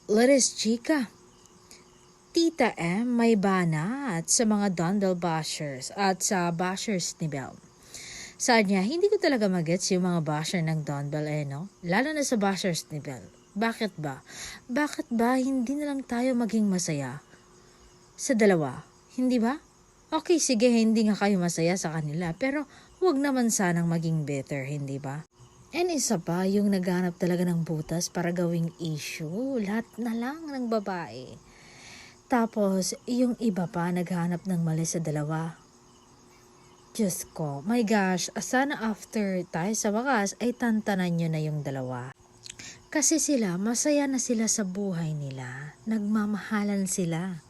Let's chika. Tita M may banat sa mga Dondel bashers at sa bashers ni Belle. Saad niya, hindi ko talaga magets yung mga basher ng Dondel no? Lalo na sa bashers ni Belle. Bakit ba? Bakit ba hindi na lang tayo maging masaya? Sa dalawa, hindi ba? Okay, sige, hindi nga kayo masaya sa kanila, pero huwag naman sanang maging better, hindi ba? And isa pa, yung naghanap talaga ng butas para gawing issue, lahat na lang ng babae. Tapos, yung iba pa naghanap ng mali sa dalawa. Diyos ko, my gosh, sana after tayo sa wakas ay tantanan nyo na yung dalawa. Kasi sila, masaya na sila sa buhay nila. Nagmamahalan sila.